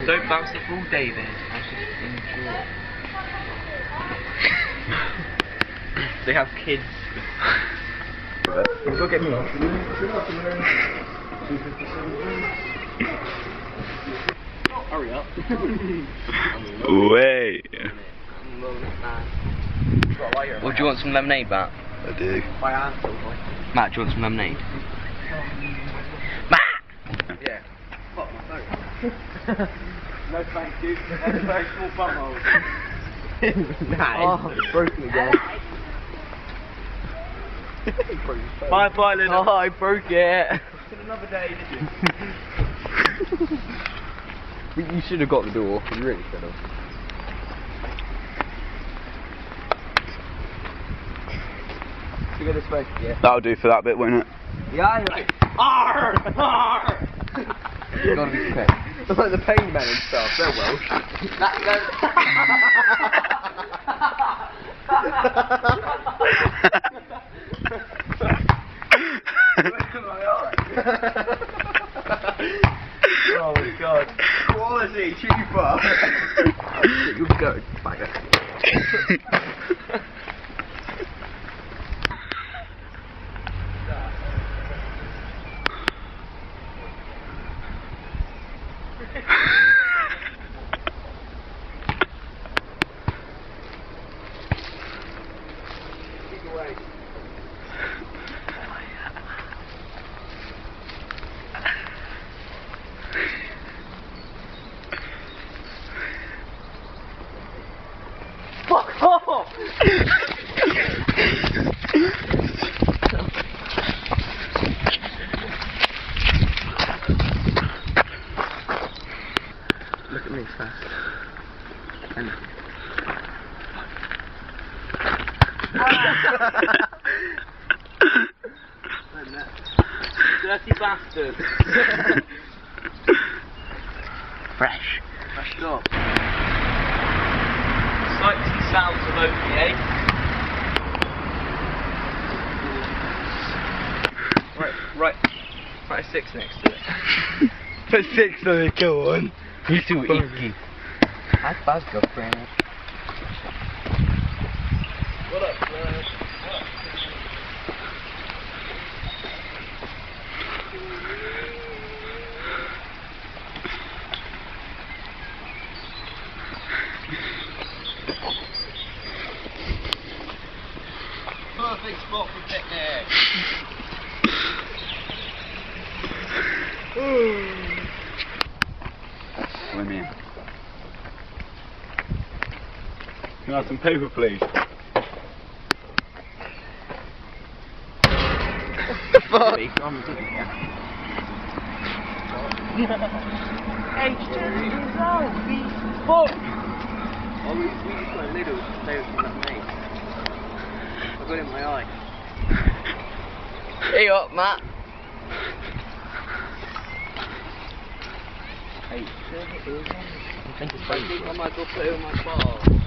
Don't bounce the ball, David. I should enjoy. They have kids. Go get me off. Hurry up. Wait. Well, do you want some lemonade, Matt? I do. Matt, do you want some lemonade? Matt! Yeah. Fuck my phone. No thank you. That's a very small bum hole. Nah, it's broken again. Bye bye, Lynn. Oh, I broke it. It's another day, did you? You should have got the door. You really should have. You go this way. Yeah. That'll do for that bit, won't it? Yeah. Arr! Arr! You gotta be quick. It's like the pain men and stuff. They're Welsh. Oh my god. Quality, cheaper. You'll go. Bagger. Fuck off! Look at me first. And Dirty bastard. fresh. Fresh up. Sights and sounds of OPA. Right, 6 next to it. Put 6 on it, go on. You too icky. That's bad girlfriend. What up, man? Perfect spot for picnic. Let me in. Can I have some paper, please? Fuck. Oh, we just got a little stay from that mate. I got it in my eye. Hey up, Matt. I think I might go put it in my bar.